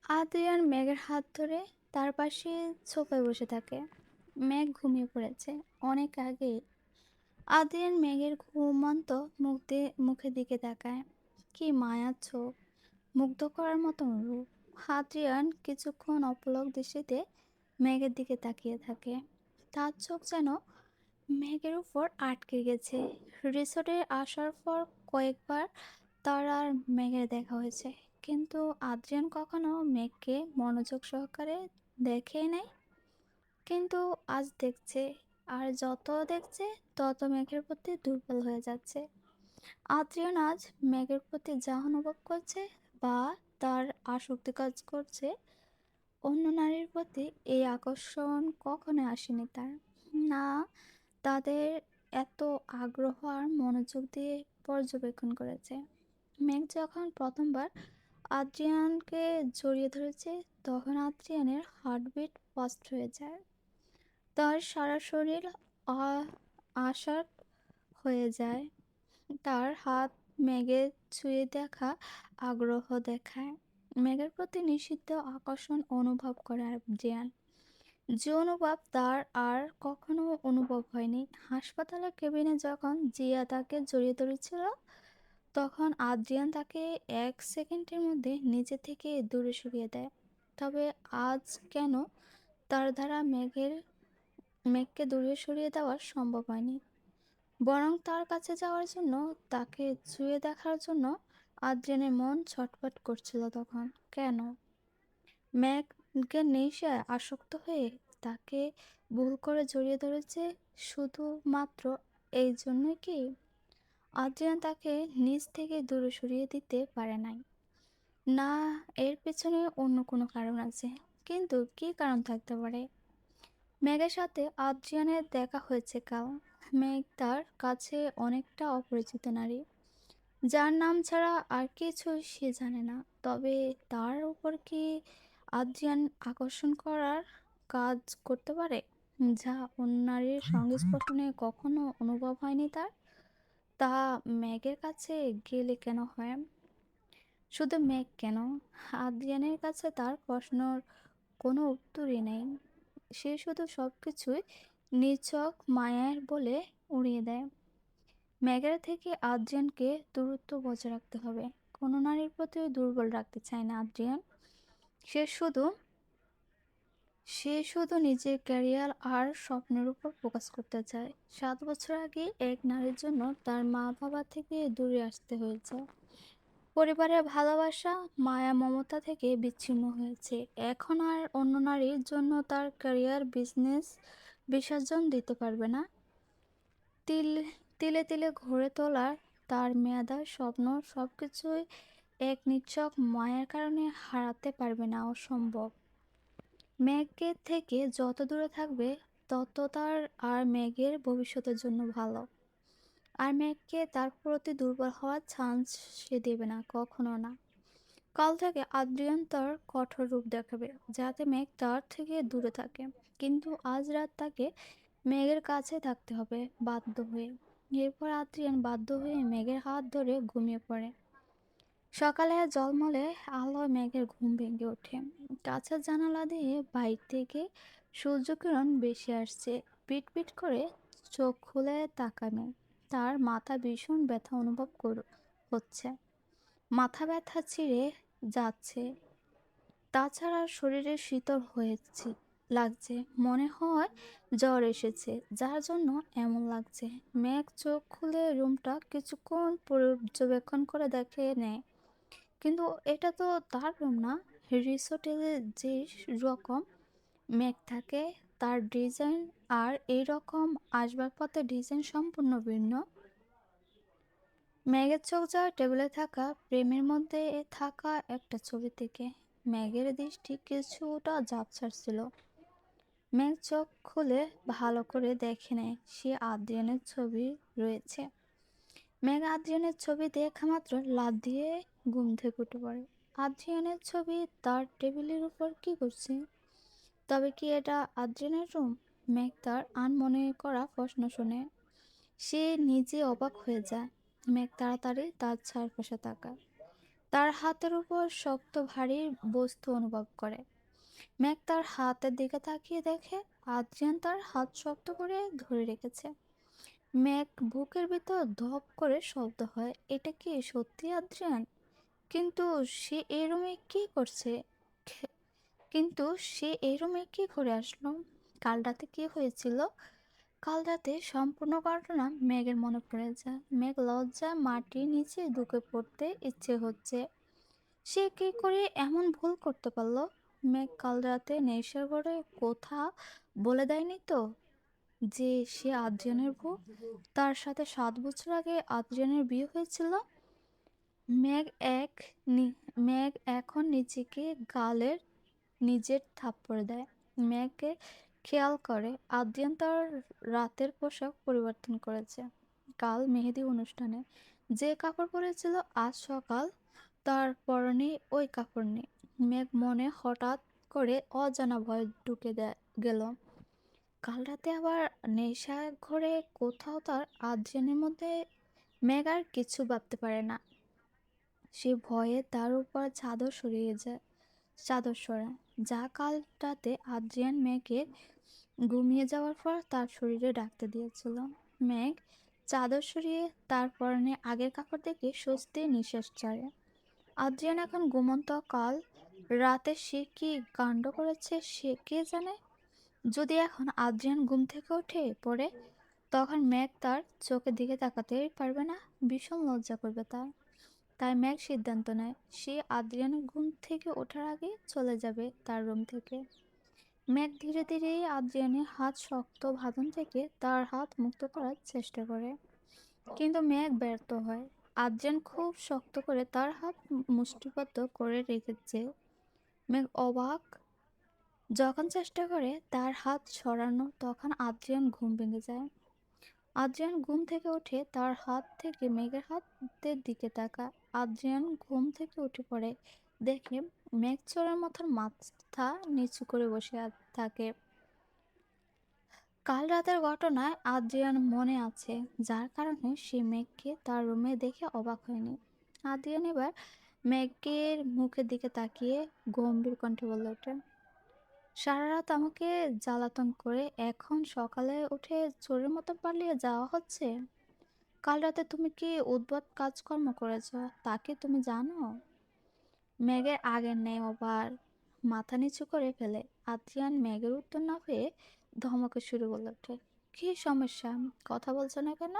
Adrian মেঘের হাত ধরে তার পাশে সোফায় বসে থাকে। মেঘ ঘুমিয়ে পড়েছে অনেক আগেই। আদ্রিয়ান মেঘের ঘুমন্ত মুখের দিকে তাকায়। কি মায়ার চোখ, মুগ্ধ করার মতন রূপ। আদ্রিয়ান কিছুক্ষণ অপলক দৃষ্টিতে মেঘের দিকে তাকিয়ে থাকে। তার চোখ যেন মেঘের উপর আটকে গেছে। রিসোর্টে আসার পর কয়েকবার তার আর মেঘের দেখা হয়েছে, কিন্তু আদ্রিয়ান কখনো মেঘকে মনোযোগ সহকারে দেখে নাই। কিন্তু আজ দেখছে, আর যত দেখছে তত মেঘের প্রতি দুর্বল হয়ে যাচ্ছে। আদ্রিয়ান আজ মেঘের প্রতি যা অনুভব করছে, বা তার আসক্তি কাজ করছে অন্য নারীর প্রতি, এই আকর্ষণ কখনো আসেনি তার। না, তাদের এত আগ্রহ আর মনোযোগ দিয়ে পর্যবেক্ষণ করেছে। মেঘ যখন প্রথমবার আদ্রিয়ানকে জড়িয়ে ধরেছে, তখন আদ্রিয়ানের হার্টবিট ফাস্ট হয়ে যায়। তার সারা শরীর আ- আশার হয়ে যায়। তার হাত মেঘের ছুঁয়ে দেখা আগ্রহ দেখায়। মেঘের প্রতি নিষিদ্ধ আকর্ষণ অনুভব করে আদ্রিয়ান, যে অনুভব তার আর কখনো অনুভব হয়নি। হাসপাতালের কেবিনে যখন জিয়া তাকে জড়িয়ে ধরেছিল, তখন আদ্রিয়ান তাকে 1 সেকেন্ডের মধ্যে নিজে থেকে দূরে সরিয়ে দেয়। তবে আজ কেন তার দ্বারা মেঘকে দূরে সরিয়ে দেওয়া সম্ভব হয়নি, বরং তার কাছে যাওয়ার জন্য, তাকে ছুঁয়ে দেখার জন্য আদ্রিয়ানের মন ছটফট করছিল তখন। কেন মেঘের নেশায় আসক্ত হয়ে তাকে ভুল করে জড়িয়ে ধরেছে, শুধুমাত্র এই জন্যই কি আদ্রিয়ান তাকে নিজ থেকে দূরে সরিয়ে দিতে পারে নাই? না, এর পেছনে অন্য কোনো কারণ আছে। কিন্তু কী কারণ থাকতে পারে? মেঘের সাথে আদ্রিয়ানের দেখা হয়েছে কাল। মেঘ তার কাছে অনেকটা অপরিচিত নারী, যার নাম ছাড়া আর কিছু সে জানে না। তবে তার উপর কি আদ্রিয়ান আকর্ষণ করার কাজ করতে পারে, যা অন্য নারীর সংস্পর্শনে কখনো অনুভব হয়নি তার? তা মেঘের কাছে গেলে কেন হয়? শুধু মেঘ কেন, আদ্রিয়ানের কাছে তার প্রশ্নর কোনো উত্তরই নেই। সে শুধু সবকিছুই নিছক মায়ার বলে উড়িয়ে দেয়। মেঘের থেকে আদ্রিয়ানকে দূরত্ব বজায় রাখতে হবে। কোনো নারীর প্রতিও দুর্বল রাখতে চায় না আদ্রিয়ান। সে শুধু সে শুধু নিজের ক্যারিয়ার আর স্বপ্নের উপর ফোকাস করতে চায়। 7 বছর আগে এক নারীর জন্য তার মা বাবা থেকে দূরে আসতে হয়েছে। পরিবারের ভালোবাসা, মায়া মমতা থেকে বিচ্ছিন্ন হয়েছে। এখন আর অন্য নারীর জন্য তার ক্যারিয়ার, বিজনেস বিসর্জন দিতে পারবে না। তিল তিলে তিলে ঘরে তোলা তার মেয়াদা স্বপ্ন সবকিছুই এক নিছক মায়ের কারণে হারাতে পারবে না, অসম্ভব। মেঘের থেকে যত দূরে থাকবে, তত তার আর মেঘের ভবিষ্যতের জন্য ভালো। আর মেঘকে তার প্রতি দুর্বল হওয়ার চান্স সে দেবে না, কখনো না। কাল থেকে আদ্রিয়ান তার কঠোর রূপ দেখাবে, যাতে মেঘ তার থেকে দূরে থাকে। কিন্তু আজ রাত তাকে মেঘের কাছে থাকতে হবে, বাধ্য হয়ে। এরপর আদ্রিয়ান বাধ্য হয়ে মেঘের হাত ধরে ঘুমিয়ে পড়ে। সকালে ঝলমলে আলোয় মেঘের ঘুম ভেঙে ওঠে। কাছের জানালা দিয়ে বাইরে থেকে সূর্যকিরণ বেশি আসছে। পিট পিট করে চোখ খুলে তাকায় মেঘ। তার মাথা ভীষণ ব্যথা অনুভব হচ্ছে। মাথা ব্যথা ছিঁড়ে যাচ্ছে। তাছাড়া শরীরে শীতল হয়েছে লাগছে, মনে হয় জ্বর এসেছে, যার জন্য এমন লাগছে। মেঘ চোখ খুলে রুমটা কিছুক্ষণ পর্যবেক্ষণ করে দেখে নেয়। কিন্তু এটা তো তার রুম না। রিসোর্টে যে রকম মেঘ থাকে, তার ডিজাইন আর এই রকম আসবাবপত্রের ডিজাইন সম্পূর্ণ ভিন্ন। মেঘের চোখ যায় টেবিলে থাকা প্রেমের মধ্যে থাকা একটা ছবি থেকে। মেঘের দৃষ্টি কিছুটা ঝাপসা ছিল। মেঘ চোখ খুলে ভালো করে দেখে নেয়, সে আদ্রিয়ানের ছবি রয়েছে। মেঘ আদ্রিয়ানের ছবি দেখা মাত্র লাফ দিয়ে ঘুম থেকে উঠে পড়ে। আদ্রিয়ানের ছবি তার টেবিলের উপর কি করছে? তবে কি এটা আদ্রিয়ানের রুম? মেঘ তার আনমনে করা প্রশ্ন শুনে সে নিজে অবাক হয়ে যায়। মেঘ তাড়াতাড়ি তার চারপাশে তাকায়। তার হাতের উপর শক্ত ভারী বস্তু অনুভব করে। ম্যাক তার হাতের দিকে তাকিয়ে দেখে আদ্রিয়ান তার হাত শক্ত করে ধরে রেখেছে। ম্যাক বুকের ভিতর ধপ করে শব্দ হয়, এটা কি সত্যি আদ্রিয়ান? কিন্তু সে এই রুমে কি করছে? খে- কিন্তু সে এই রুমে কি করে আসলো? কাল রাতে কি হয়েছিল? কাল রাতে সম্পূর্ণ ঘটনা মেঘের মনে পড়ে যায়। মেঘ লজ্জায় মাটির নিচে ঢুকে পড়তে ইচ্ছে হচ্ছে। সে কি করে এমন ভুল করতে পারলো? মেঘ কাল রাতে নেশার ঘরে কোথা বলে দেয়নি তো যে সে আদ্রিয়ানের বউ? তার সাথে 7 বছর আগে আদ্রিয়ানের বিয়ে হয়েছিল। মেঘ এক মেঘ এখন নিজেকে গালের নিজের থাপ্পড় দেয়। মেঘকে খেয়াল করে আদ্রিয়ান তার রাতের পোশাক পরিবর্তন করেছে। কাল মেহেদি অনুষ্ঠানে যে কাপড় পরেছিল আজ সকাল তার পরনে ওই কাপড় নেই। মেঘ মনে হঠাৎ করে অজানা ভয় ঢুকে গেল। কাল রাতে আবার নেশা ঘরে কোথাও তার আদ্রিয়ানের মধ্যে মেঘ আর কিছু ভাবতে পারে না। সে ভয়ে তার উপর চাদর সরায়, যা কাল রাতে আদ্রিয়ান মেঘকে ঘুমিয়ে যাওয়ার পর তার শরীরে ডাকতে দিয়েছিল। মেঘ চাদর সরিয়ে তার পরনে আগের কাপড় দেখে স্বস্তির নিঃশ্বাস ছাড়ে। আদ্রিয়ান এখন ঘুমন্ত। কাল রাতে সে কি কাণ্ড করেছে সে কে জানে। যদি এখন আদ্রিয়ান ঘুম থেকে উঠে পড়ে, তখন মেঘ তার চোখের দিকে তাকাতেই পারবে না। ভীষণ লজ্জা করবে তার। তাই মেঘ সিদ্ধান্ত নেয় সে আদ্রিয়ানের ঘুম থেকে ওঠার আগে চলে যাবে তার রুম থেকে। মেঘ ধীরে ধীরে আদ্রিয়ানের হাত শক্ত বাঁধন থেকে তার হাত মুক্ত করার চেষ্টা করে, কিন্তু মেঘ ব্যর্থ হয়। আদ্রিয়ান খুব শক্ত করে তার হাত মুষ্টিবদ্ধ করে রেখেছে। মেঘ অবাক। যখন চেষ্টা করে তার হাত সরানো, তখন আদ্রিয়ান ঘুম ভেঙে যায়। আদ্রিয়ান ঘুম থেকে উঠে তার হাত থেকে মেঘের হাতের দিকে তাকায়। আদ্রিয়ান ঘুম থেকে উঠে পড়ে, দেখে মেঘ চোরের মতন মাথা নিচু করে বসে থাকে। কাল রাতের ঘটনায় আদ্রিয়ান মনে আছে, যার কারণে সে মেঘকে তার রুমে দেখে অবাক হয়নি। আদ্রিয়ান এবার মেঘের মুখের দিকে তাকিয়ে গম্ভীর কণ্ঠে বলে ওঠে, সারা রাত আমাকে জ্বালাতন করে এখন সকালে উঠে চোরের মতো পালিয়ে যাওয়া হচ্ছে? কাল রাতে তুমি কি উদ্ভট কাজকর্ম করেছ তা কি তুমি জানো? মেঘের আগের নেই আবার মাথা নিচু করে ফেলে। আদ্রিয়ান মেঘের উত্তর না পেয়ে ধমকে শুরু করলো ওঠে, কি সমস্যা? কথা বলছো না কেন?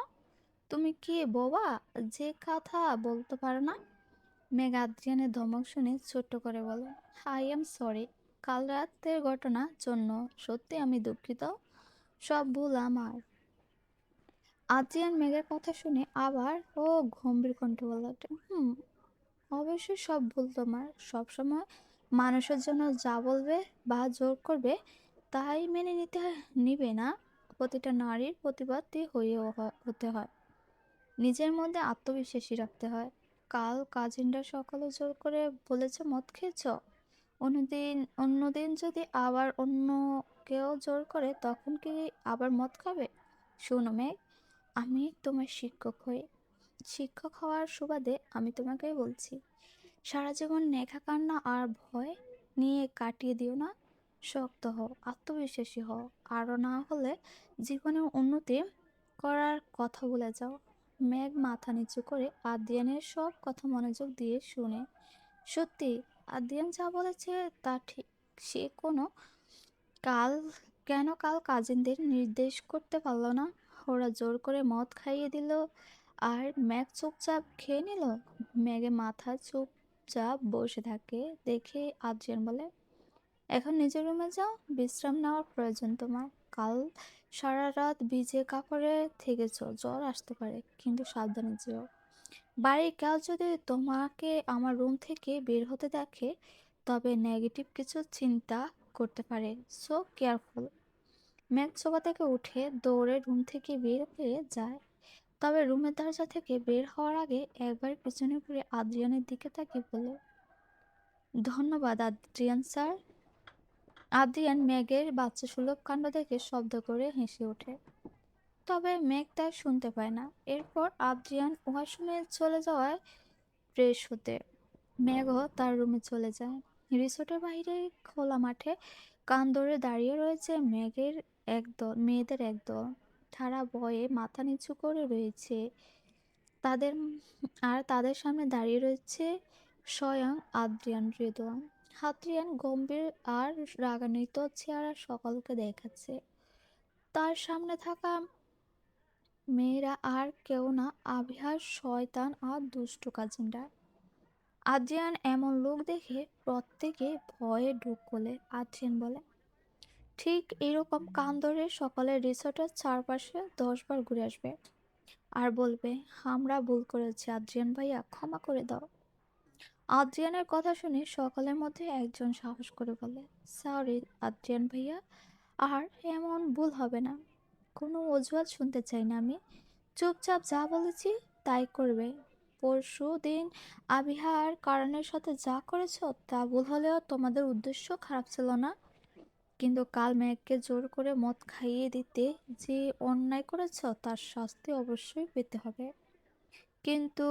তুমি কি বোবা যে কথা বলতে পারো না? মেঘ আদ্রিয়ানের ধমক শুনে ছোট্ট করে বলে, আই এম সরি। কাল রাতের ঘটনার জন্য সত্যি আমি দুঃখিত। সব ভুল আমার। আদ্রিয়ান মেঘের কথা শুনে আবার ও গম্ভীর কণ্ঠে বলে ওঠে, অবশ্যই সব ভুল তোমার। সবসময় মানুষের জন্য যা বলবে বা জোর করবে তাই মেনে নিবে না। প্রতিটা নারীর প্রতিবাদী হতে হয়। নিজের মধ্যে আত্মবিশ্বাসী রাখতে হয়। কাল কাজিনরা সকালে জোর করে বলেছে মদ খেয়েছ, অন্যদিন যদি আবার অন্য কেউ জোর করে তখন কি আবার মদ খাবে? শোনো মেঘ, আমি তোমার শিক্ষক হওয়ার সুবাদে আমি তোমাকে বলছি, সারা জীবন নেখা কান্না আর ভয় নিয়ে কাটিয়ে দিও না। শক্ত হও, আত্মবিশ্বাসী হও, আরও না হলে জীবনের উন্নতি করার কথা ভুলে যাও। মেঘ মাথা নিচু করে আদ্রিয়ানের সব কথা মনোযোগ দিয়ে শুনে। সত্যি আদ্রিয়ান যা বলেছে তা ঠিক। সে কোনো কাল কাল কাজিনদের নির্দেশ করতে পারলো না? ওরা জোর করে মদ খাইয়ে দিল আর ম্যাগ চুপচাপ খেয়ে নিল। ম্যাগে মাথা চুপচাপ বসে থাকে দেখে আদ্রিয়ান বলে, এখন নিজের রুমে যাও, বিশ্রাম নেওয়ার প্রয়োজন তোমার। কাল সারা রাত ভিজে কাপড়ে থেকেছ, জ্বর আসতে পারে, কিন্তু সাবধানে যেও। বাড়ির কেউ যদি তোমাকে আমার রুম থেকে বের হতে দেখে তবে নেগেটিভ কিছু চিন্তা করতে পারে, সো কেয়ারফুল। ম্যাগ সোফা থেকে উঠে দৌড়ে রুম থেকে বের হয়ে যায়, তবে রুমের দরজা থেকে বের হওয়ার আগে একবার পিছনে ঘুরে আদ্রিয়ানের দিকে তাকিয়ে বলে, ধন্যবাদ আদ্রিয়ান স্যার। আদ্রিয়ান ম্যাগের বাচ্চা সুলভ কাণ্ড দেখে শব্দ করে হেসে ওঠে, তবে মেঘ তা শুনতে পায় না। এরপর আদ্রিয়ান ওয়াশরুমে চলে যাওয়ায় ফ্রেশ হতে। মেঘও তার রুমে চলে যায়। রিসোর্টের বাইরে খোলা মাঠে কান ধরে দাঁড়িয়ে রয়েছে মেয়েদের একদল। তারা ভয়ে মাথা নিচু করে রয়েছে। তাদের আর তাদের সামনে দাঁড়িয়ে রয়েছে স্বয়ং আদ্রিয়ান হৃদয়। আদ্রিয়ান গম্ভীর আর রাগান্বিত চেহারা সকলকে দেখাচ্ছে। তার সামনে থাকা মেয়েরা আর কেউ না, আভিহার শয়তান আর দুষ্টু কাজিনরা। আদ্রিয়ান এমন লোক দেখে প্রত্যেকে ভয়ে ঢুক গলে। আদ্রিয়ান বলে, ঠিক এরকম কান ধরে সকালে রিসোর্টের চারপাশে 10 বার ঘুরে আসবে আর বলবে, আমরা ভুল করেছি আদ্রিয়ান ভাইয়া, ক্ষমা করে দাও। আদ্রিয়ানের কথা শুনে সকলের মধ্যে একজন সাহস করে বলে, সরি আদ্রিয়ান ভাইয়া, আর এমন ভুল হবে না। কোনো অজুহাত শুনতে চাই না আমি। চুপচাপ যা বলেছি তাই করবে। পরশু দিন আবিহার কারণের সাথে যা করেছ তা ভুল হলেও তোমাদের উদ্দেশ্য খারাপ ছিল না। কিন্তু কাল মেঘকে জোর করে মদ খাইয়ে দিতে যে অন্যায় করেছ তার শাস্তি অবশ্যই পেতে হবে। কিন্তু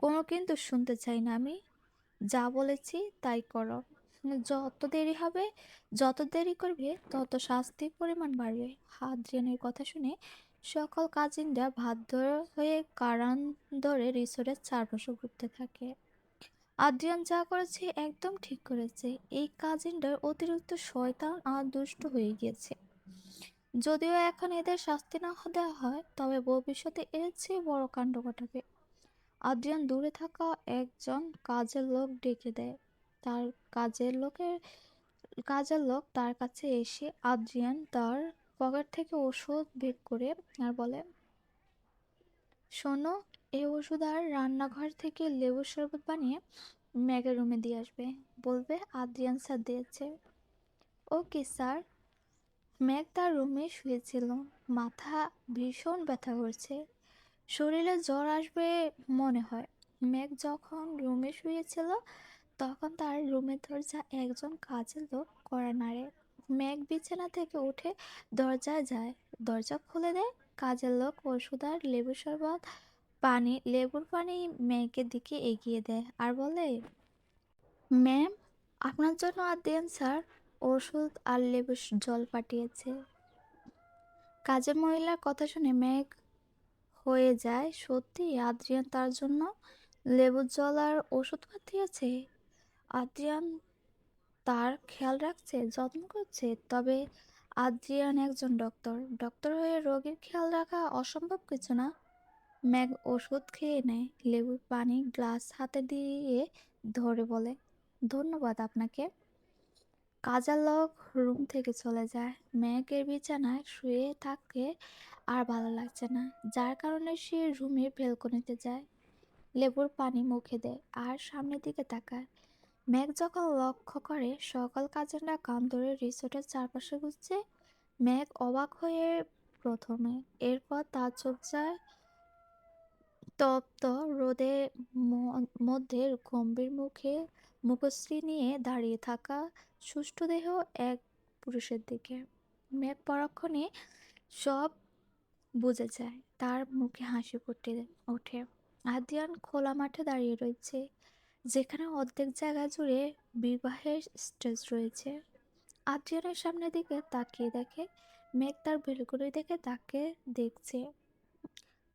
কোনো কিন্তু শুনতে চাই না আমি। যা বলেছি তাই করো। যত দেরি হবে, যত দেরি করবে তত শাস্তির পরিমাণ বাড়বে। হাদ্রিয়ানের কথা শুনে সকল কাজিনরা বাধ্য হয়ে কারান ধরে রিসোর্টের চারপাশে ঘুরতে থাকে। আদ্রিয়ান যা করেছে একদম ঠিক করেছে। এই কাজিনটার অতিরিক্ত শয়তান আর দুষ্ট হয়ে গিয়েছে। যদিও এখন এদের শাস্তি না দেওয়া হয় তবে ভবিষ্যতে এর চেয়ে বড় কাণ্ড ঘটাবে। আদ্রিয়ান দূরে থাকা একজন কাজের লোক ডেকে দেয়। তার কাজের লোকের কাজের লোক তার কাছে এসে আদ্রিয়ান তার পকেট থেকে ওষুধ বের করে আর বলে, শোনো, এই ওষুধ আর রান্নাঘর থেকে লেবুর শরবত বানিয়ে ম্যাগের রুমে দিয়ে আসবে। বলবে আদ্রিয়ান স্যার দিয়েছে। Okay sir. ম্যাগ তার রুমে শুয়েছিল। মাথা ভীষণ ব্যথা করছে। শরীরে জ্বর আসবে মনে হয়। ম্যাগ যখন রুমে শুয়েছিল তখন তার রুমের দরজা একজন কাজের লোক কড়া নাড়ে। ম্যাগ বিছানা থেকে উঠে দরজায় যায়। দরজা খুলে দেয়। কাজের লোক ওষুধ আর লেবুর পানি ম্যাগের দিকে এগিয়ে দেয় আর বলে, ম্যাম, আপনার জন্য আদ্রিয়ান স্যার ওষুধ আর লেবুর জল পাঠিয়েছে। কাজের মহিলার কথা শুনে ম্যাগ হয়ে যায়, সত্যি আদ্রিয়ান তার জন্য লেবুর জল আর ওষুধ পাঠিয়েছে। আদ্রিয়ান তার খেয়াল রাখছে, যত্ন করছে। তবে আদ্রিয়ান একজন ডক্টর। ডক্টর হয়ে রোগীর খেয়াল রাখা অসম্ভব কিছু না। ম্যাগ ওষুধ খেয়ে নেয়। লেবুর পানি গ্লাস হাতে দিয়ে ধরে বলে, ধন্যবাদ আপনাকে। কাজের লোক রুম থেকে চলে যায়। ম্যাগের বিছানায় শুয়ে থাকে আর ভালো লাগছে না, যার কারণে সে রুমের বেলকনিতে যায়। লেবুর পানি মুখে দেয় আর সামনের দিকে তাকায়। ম্যাগ যখন লক্ষ্য করে সকল কাজিনরা কান ধরে রিসোর্টের চারপাশে ঘুরছে, ম্যাগ অবাক হয়ে প্রথমে, এরপর তার চোখ যায় তপ্ত রোদের মধ্যে গম্ভীর মুখশ্রী নিয়ে দাঁড়িয়ে থাকা সুষ্ঠু দেহ এক পুরুষের দিকে। ম্যাগ পরক্ষণে সব বুঝে যায়। তার মুখে হাসি ফুটে ওঠে। আদ্রিয়ান খোলা মাঠে দাঁড়িয়ে রয়েছে, যেখানে অর্ধেক জায়গা জুড়ে বিবাহের স্টেজ রয়েছে। আদ্রিয়ানের সামনের দিকে তাকিয়ে দেখে মেঘ তার বেলকনি দেখে তাকে দেখছে।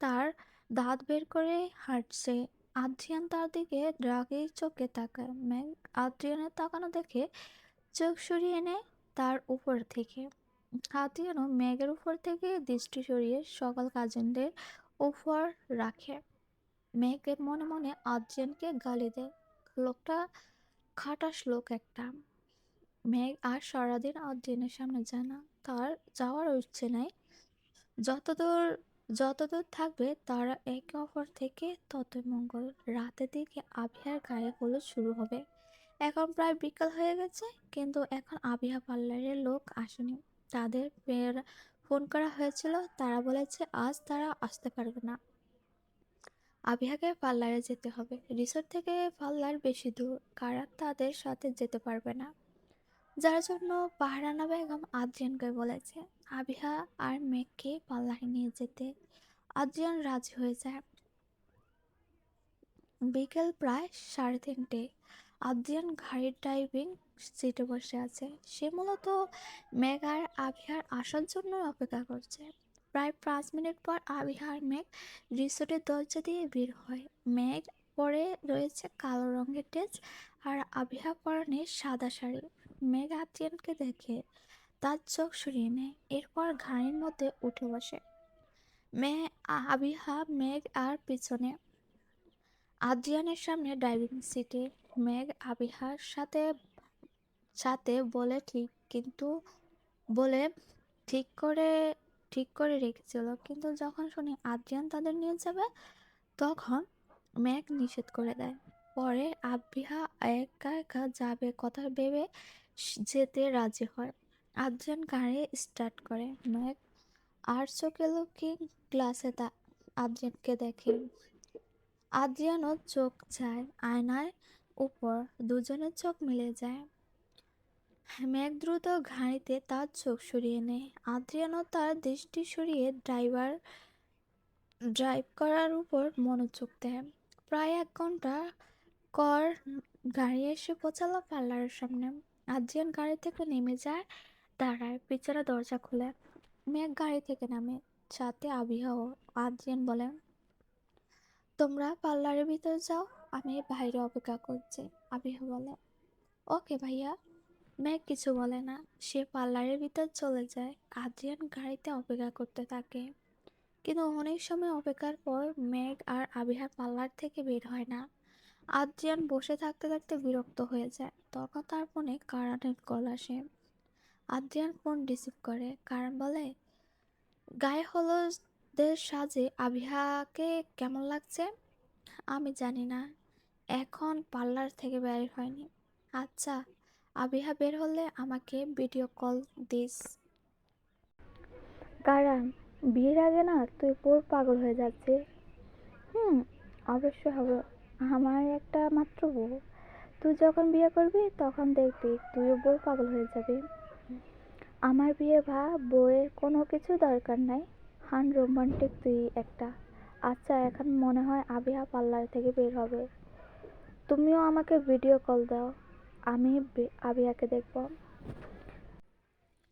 তার দাঁত বের করে হাঁটছে। আদ্রিয়ান তার দিকে রাগী চোখে তাকায়। মেঘ আদ্রিয়ানের তাকানো দেখে চোখ সরিয়ে নেয় তার উপর থেকে। আদ্রিয়ানও মেঘের উপর থেকে দৃষ্টি সরিয়ে সকল কাজিনদের উপর রাখে। মেঘের মনে মনে আদ্রিয়ানকে গালি দেয়, লোকটা খাটাস লোক একটা। মেঘ আর সারাদিন আদ্রিয়ানের সামনে যায় না। তার যাওয়ার ইচ্ছে নাই। যতদূর যতদূর থাকবে তারা একে অপর থেকে ততই মঙ্গল। রাতের দিকে আভিয়ার গায়ে হলুদ শুরু হবে। এখন প্রায় বিকাল হয়ে গেছে, কিন্তু এখন আভিয়া পার্লারের লোক আসেনি। তাদের ফোন করা হয়েছিল, তারা বলেছে আজ তারা আসতে পারবে না। আভিয়াকে পার্লারে যেতে হবে। রিসোর্ট থেকে পার্লার বেশি দূর, কারাত তাদের সাথে যেতে পারবে না। যার জন্য পাহারানা বেগম আদ্রিয়ানকে বলেছে আবিহা আর মেঘকে পাল্লায় নিয়ে যেতে। আদ্রিয়ান রাজি হয়ে যায়। বিকেল প্রায় 3:30। আদ্রিয়ান গাড়ির ড্রাইভিং সিটে বসে আছে। সে মূলত মেঘ আর আভিয়ার আসার জন্য অপেক্ষা করছে। প্রায় 5 মিনিট পর আভিয়া আর মেঘ রিসোর্টের দরজা দিয়ে বের হয়। মেঘ পরে রয়েছে কালো রঙের ড্রেস আর আভিয়া পরনে সাদা শাড়ি। মেঘ আদ্রিয়ানকে দেখে তার চোখ সরিয়ে নেয়, এরপর গাড়ির মধ্যে উঠে বসে। আবিহা মেঘ আর পিছনে আদ্রিয়ানের সামনে ড্রাইভিং সিটে। মেঘ আবিহার সাথে সাথে বলে ঠিক কিন্তু বলে ঠিক করে ঠিক করে রেখেছিল, কিন্তু যখন শুনি আদ্রিয়ান তাদের নিয়ে যাবে তখন মেঘ নিষেধ করে দেয়। পরে আবিহা একা একা যাবে কথা ভেবে যেতে রাজি হয়। আদ্রিয়ান গাড়ি স্টার্ট করে। মেঘ আর চোখে লুকিয়ে গ্লাসে আদ্রিয়ানকে দেখে। আদ্রিয়ানও চোখ যায় আয়নার উপর, দুজনের চোখ মিলে যায়। মেঘ দ্রুত গাড়িতে তার চোখ সরিয়ে নেয়। আদ্রিয়ানও তার দৃষ্টি সরিয়ে ড্রাইভ করার উপর মনোযোগ দেয়। প্রায় 1 ঘন্টা কর গাড়ি এসে পৌঁছালো পার্লারের সামনে। আদ্রিয়ান গাড়ি থেকে নেমে যায়, দাঁড়ায়, পিছনে দরজা খুলে। মেঘ গাড়ি থেকে নামে, সাথে আবিহাও। আদ্রিয়ান বলে, তোমরা পার্লারের ভিতর যাও, আমি বাইরে অপেক্ষা করছি। আবিহা বলে, ওকে ভাইয়া। মেঘ কিছু বলে না, সে পার্লারের ভিতর চলে যায়। আদ্রিয়ান গাড়িতে অপেক্ষা করতে থাকে, কিন্তু অনেক সময় অপেক্ষার পর মেঘ আর আবিহা পার্লার থেকে বের হয় না। আদ্রিয়ান বসে থাকতে থাকতে বিরক্ত হয়ে যায়। তখন তার ফোনে কারণের কল আসে। আদ্রিয়ান ফোন রিসিভ করে। কারণ বলে, গায়ে হলুদের সাজে আবিহাকে কেমন লাগছে? আমি জানি না, এখন পার্লার থেকে বের হয়নি। আচ্ছা, আবিহা বের হলে আমাকে ভিডিও কল দিস। কারণ বিয়ের আগে না তুই পুরো পাগল হয়ে যাচ্ছিস। হুম, অবশ্যই হবে। আমার একটা মাত্র বউ, তুই যখন বিয়ে করবি তখন দেখবি তুইও বউ পাগল হয়ে যাবি। আমার বিয়ে বা বউয়ের কোনো কিছু দরকার নাই, রোমান্টিক তুই একটা। আচ্ছা, এখন মনে হয় আবিহা পার্লার থেকে বের হবে, তুমিও আমাকে ভিডিও কল দাও, আমি আবিহাকে দেখবো।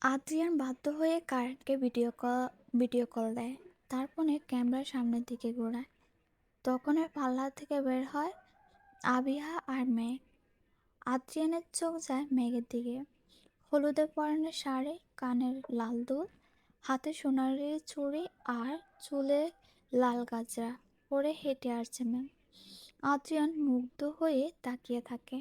আদ্রিয়ান বাধ্য হয়ে কারেন্টকে ভিডিও কল দেয়। তার ফোনে ক্যামেরার সামনের দিকে ঘোরায়। তখনই পার্লার থেকে বের হয় আবিহা আর মেঘ। আদ্রিয়ানের চোখ যায় মেঘের দিকে। হলুদে পরনে শাড়ি, কানের লাল দুল, হাতে সোনালি চুড়ি আর চুলে লাল গাজরা পরে হেঁটে আসছে মেঘ। আদ্রিয়ান মুগ্ধ হয়ে তাকিয়ে থাকে।